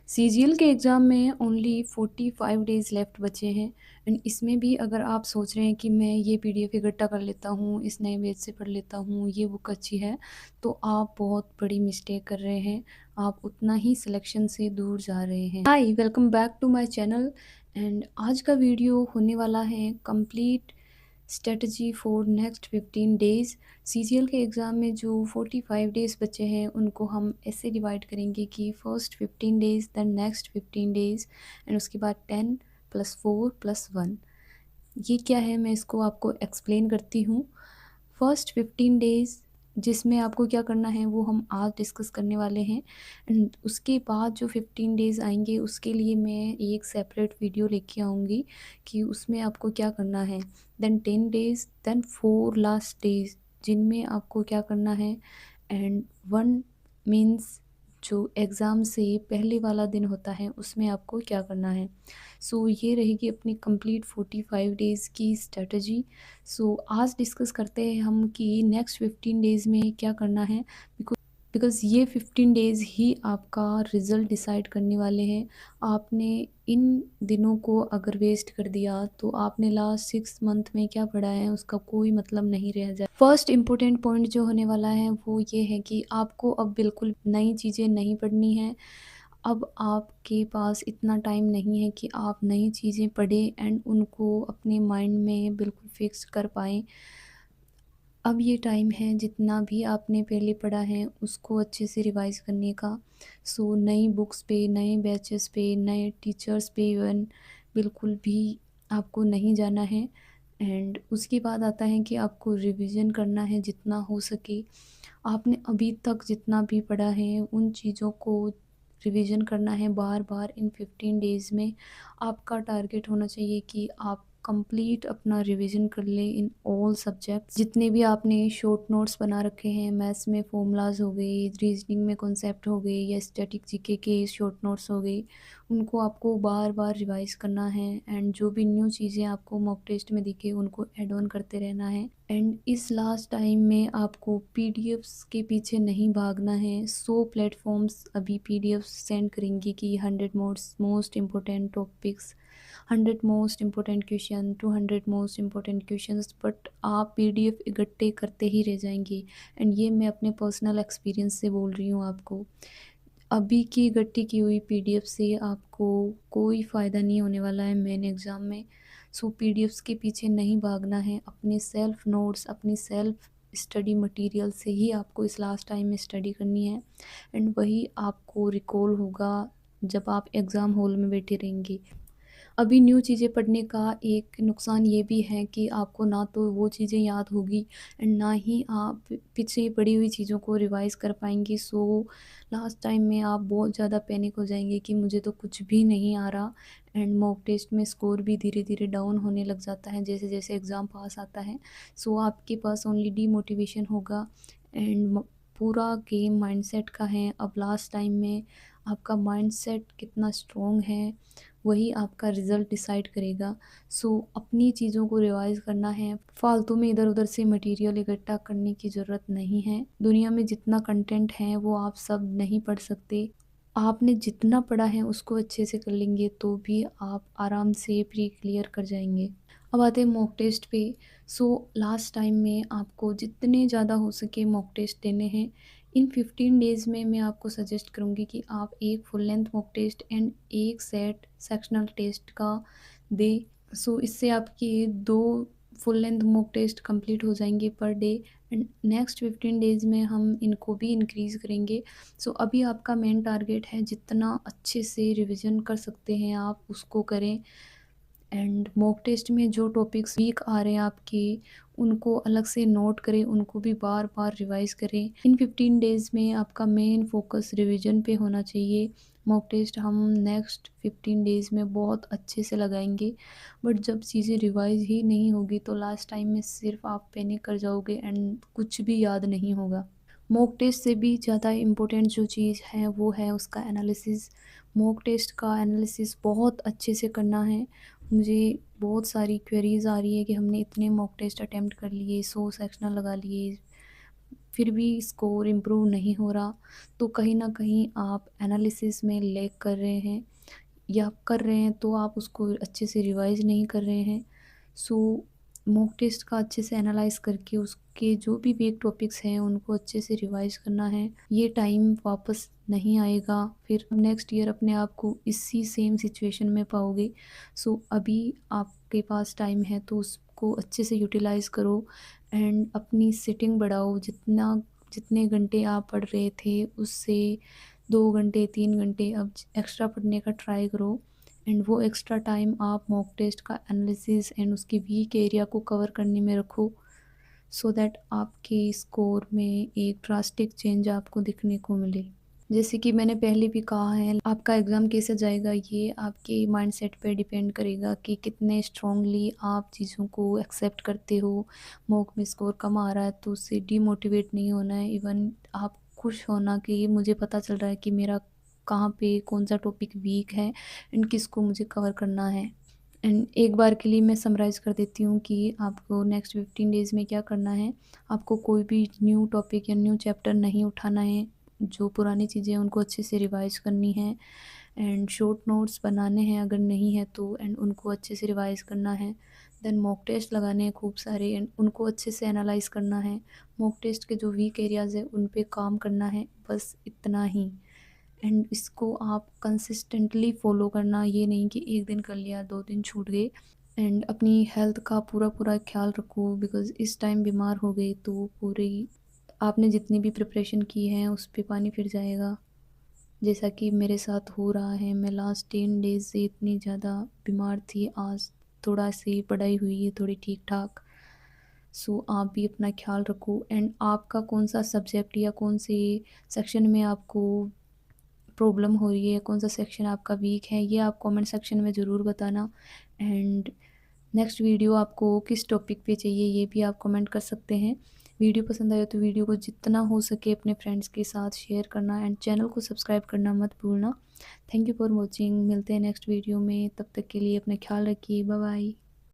CGL के exam में only 45 days left बचे हैं एंड इसमें भी अगर आप सोच रहे हैं कि मैं ये पीडीएफ इकट्ठा कर लेता हूँ, इस नए पेज से पढ़ लेता हूँ, ये बुक अच्छी है, तो आप बहुत बड़ी मिस्टेक कर रहे हैं। आप उतना ही सिलेक्शन से दूर जा रहे हैं। Hi, welcome back to my channel and आज का वीडियो होने वाला है complete strategy for next 15 days. CGL के एग्ज़ाम में जो 45 डेज़ बचे हैं उनको हम ऐसे डिवाइड करेंगे कि first 15 days then next 15 days and उसके बाद 10 + 4 + 1। ये क्या है मैं इसको आपको एक्सप्लेन करती हूँ। फर्स्ट 15 डेज़ जिसमें आपको क्या करना है वो हम आज डिस्कस करने वाले हैं एंड उसके बाद जो 15 डेज़ आएँगे उसके लिए मैं एक सेपरेट वीडियो लेके आऊँगी कि उसमें आपको क्या करना है। Then 10 days then 4 last days जिनमें आपको क्या करना है एंड 1 मीन्स जो एग्ज़ाम से पहले वाला दिन होता है उसमें आपको क्या करना है। सो ये रहेगी अपनी कंप्लीट 45 डेज़ की स्ट्रेटजी। सो आज डिस्कस करते हैं हम कि नेक्स्ट 15 डेज़ में क्या करना है बिकॉज़ ये 15 डेज़ ही आपका रिज़ल्ट डिसाइड करने वाले हैं। आपने इन दिनों को अगर वेस्ट कर दिया तो आपने लास्ट 6 मंथ में क्या पढ़ा है उसका कोई मतलब नहीं रह जाए। फर्स्ट इम्पोर्टेंट पॉइंट जो होने वाला है वो ये है कि आपको अब बिल्कुल नई चीज़ें नहीं पढ़नी हैं। अब आपके पास इतना टाइम नहीं है कि आप नई चीज़ें पढ़ें एंड उनको अपने माइंड में बिल्कुल फिक्स कर पाएँ। अब ये टाइम है जितना भी आपने पहले पढ़ा है उसको अच्छे से रिवाइज़ करने का। सो नई बुक्स पे, नए बैचेस पे, नए टीचर्स पे इवन बिल्कुल भी आपको नहीं जाना है एंड उसके बाद आता है कि आपको रिवीजन करना है जितना हो सके। आपने अभी तक जितना भी पढ़ा है उन चीज़ों को रिवीजन करना है बार-बार इन 15 डेज़ में। आपका टारगेट होना चाहिए कि आप कंप्लीट अपना रिवीजन कर लें इन ऑल सब्जेक्ट्स। जितने भी आपने शॉर्ट नोट्स बना रखे हैं, मैथ्स में फॉर्मूलाज़ हो गए, रीजनिंग में कॉन्सेप्ट हो गए या स्टैटिक जीके के शॉर्ट नोट्स हो गए, उनको आपको बार-बार रिवाइज़ करना है एंड जो भी न्यू चीज़ें आपको मॉक टेस्ट में दिखे उनको ऐड ऑन करते रहना है। एंड इस लास्ट टाइम में आपको पीडीएफ्स के पीछे नहीं भागना है। 100 प्लेटफॉर्म्स अभी पीडीएफ्स सेंड करेंगे कि 100 most important topics, 100 most important question, 200 most important questions, but आप पीडीएफ इकट्ठे करते ही रह जाएंगे एंड ये मैं अपने पर्सनल एक्सपीरियंस से बोल रही हूँ आपको। अभी की इकट्ठी की हुई पीडीएफ से आपको कोई फ़ायदा नहीं होने वाला है मेन एग्ज़ाम में। सो पीडीएफ्स के पीछे नहीं भागना है, अपने सेल्फ नोट्स, अपनी सेल्फ स्टडी मटेरियल से ही आपको इस लास्ट टाइम में स्टडी करनी है एंड वही आपको रिकॉल होगा जब आप एग्ज़ाम हॉल में बैठे रहेंगे। अभी न्यू चीज़ें पढ़ने का एक नुकसान ये भी है कि आपको ना तो वो चीज़ें याद होगी एंड ना ही आप पीछे पड़ी हुई चीज़ों को रिवाइज़ कर पाएँगे। सो लास्ट टाइम में आप बहुत ज़्यादा पैनिक हो जाएँगे कि मुझे तो कुछ भी नहीं आ रहा एंड मॉक टेस्ट में स्कोर भी धीरे-धीरे डाउन होने लग जाता है जैसे-जैसे एग्ज़ाम पास आता है। सो आपके पास ओनली डीमोटिवेशन होगा एंड पूरा गेम माइंडसेट का है। अब लास्ट टाइम में आपका माइंडसेट कितना स्ट्रॉन्ग है वही आपका रिज़ल्ट डिसाइड करेगा। सो अपनी चीज़ों को रिवाइज़ करना है, फालतू में इधर-उधर से मटेरियल इकट्ठा करने की ज़रूरत नहीं है। दुनिया में जितना कंटेंट है वो आप सब नहीं पढ़ सकते। आपने जितना पढ़ा है उसको अच्छे से कर लेंगे तो भी आप आराम से प्री क्लियर कर जाएँगे। अब आते हैं मॉक टेस्ट पे। सो लास्ट टाइम में आपको जितने ज़्यादा हो सके मॉक टेस्ट देने हैं। इन 15 डेज़ में मैं आपको सजेस्ट करूँगी कि आप एक full length mock test and एक सेट सेक्शनल टेस्ट का दें। सो इससे आपके 2 full length mock test complete हो जाएँगे per day and next 15 days में हम इनको भी इंक्रीज़ करेंगे। सो अभी आपका मेन टारगेट है जितना अच्छे से रिविज़न कर सकते हैं आप उसको करें एंड मॉक टेस्ट में जो टॉपिक्स वीक आ रहे हैं आपके उनको अलग से नोट करें, उनको भी बार-बार रिवाइज़ करें। इन 15 डेज़ में आपका मेन फ़ोकस रिवीजन पे होना चाहिए। मॉक टेस्ट हम नेक्स्ट 15 डेज़ में बहुत अच्छे से लगाएँगे, बट जब चीज़ें रिवाइज़ ही नहीं होगी तो लास्ट टाइम में सिर्फ़ आप पैनिक कर जाओगे एंड कुछ भी याद नहीं होगा। मॉक टेस्ट से भी ज़्यादा इम्पोर्टेंट जो चीज़ है वो है उसका एनालिसिस। मॉक टेस्ट का एनालिसिस बहुत अच्छे से करना है। मुझे बहुत सारी क्वेरीज़ आ रही है कि हमने इतने मॉक टेस्ट अटेम्प्ट कर लिए, 100 सेक्शनल लगा लिए, फिर भी स्कोर इम्प्रूव नहीं हो रहा, तो कहीं न कहीं आप एनालिसिस में लैग कर रहे हैं, या कर रहे हैं तो आप उसको अच्छे से रिवाइज़ नहीं कर रहे हैं। सो मॉक टेस्ट का अच्छे से एनालाइज़ करके उसके जो भी वीक टॉपिक्स हैं उनको अच्छे से रिवाइज़ करना है। ये टाइम वापस नहीं आएगा, फिर नेक्स्ट ईयर अपने आप को इसी सेम सिचुएशन में पाओगे। सो अभी आपके पास टाइम है तो उसको अच्छे से यूटिलाइज़ करो एंड अपनी सिटिंग बढ़ाओ। जितने घंटे आप पढ़ रहे थे उससे 2 घंटे 3 घंटे अब एक्स्ट्रा पढ़ने का ट्राई करो, एंड वो एक्स्ट्रा टाइम आप मॉक टेस्ट का एनालिसिस एंड उसके वीक एरिया को कवर करने में रखो, सो दैट आपके स्कोर में एक ड्रास्टिक चेंज आपको दिखने को मिले। जैसे कि मैंने पहले भी कहा है, आपका एग्ज़ाम कैसे जाएगा ये आपके माइंडसेट पे डिपेंड करेगा कि कितने स्ट्रांगली आप चीज़ों को एक्सेप्ट करते हो। मॉक में स्कोर कम आ रहा है तो उससे डीमोटिवेट नहीं होना है, इवन आप खुश होना कि मुझे पता चल रहा है कि मेरा कहाँ पे कौन-सा टॉपिक वीक है एंड किसको मुझे कवर करना है। एंड एक बार के लिए मैं समराइज़ कर देती हूँ कि आपको नेक्स्ट 15 डेज़ में क्या करना है। आपको कोई भी न्यू टॉपिक या न्यू चैप्टर नहीं उठाना है, जो पुरानी चीज़ें हैं उनको अच्छे से रिवाइज़ करनी है, एंड शॉर्ट नोट्स बनाने हैं अगर नहीं है तो, एंड उनको अच्छे से रिवाइज़ करना है। देन मॉक टेस्ट लगाने हैं खूब सारे एंड उनको अच्छे से एनालाइज़ करना है। मॉक टेस्ट के जो वीक एरियाज़ हैं उन पे काम करना है, बस इतना ही। एंड इसको आप कंसिस्टेंटली फ़ॉलो करना, ये नहीं कि 1 दिन कर लिया 2 दिन छूट गए। एंड अपनी हेल्थ का पूरा ख़्याल रखो, बिकॉज़ इस टाइम बीमार हो गए तो पूरी आपने जितनी भी प्रिपरेशन की है उस पे पानी फिर जाएगा। जैसा कि मेरे साथ हो रहा है, मैं लास्ट 10 डेज़ से इतनी ज़्यादा बीमार थी, आज थोड़ा सी पढ़ाई हुई है थोड़ी ठीक-ठाक। सो आप भी अपना ख़्याल रखो, एंड आपका कौन-सा सब्जेक्ट या कौन से सेक्शन में आपको प्रॉब्लम हो रही है, कौन-सा सेक्शन आपका वीक है, ये आप कमेंट सेक्शन में ज़रूर बताना। एंड नेक्स्ट वीडियो आपको किस टॉपिक पे चाहिए ये भी आप कमेंट कर सकते हैं। वीडियो पसंद आए तो वीडियो को जितना हो सके अपने फ्रेंड्स के साथ शेयर करना एंड चैनल को सब्सक्राइब करना मत भूलना। थैंक यू फॉर वॉचिंग, मिलते हैं नेक्स्ट वीडियो में, तब तक के लिए अपना ख्याल रखिए, बाय बाय।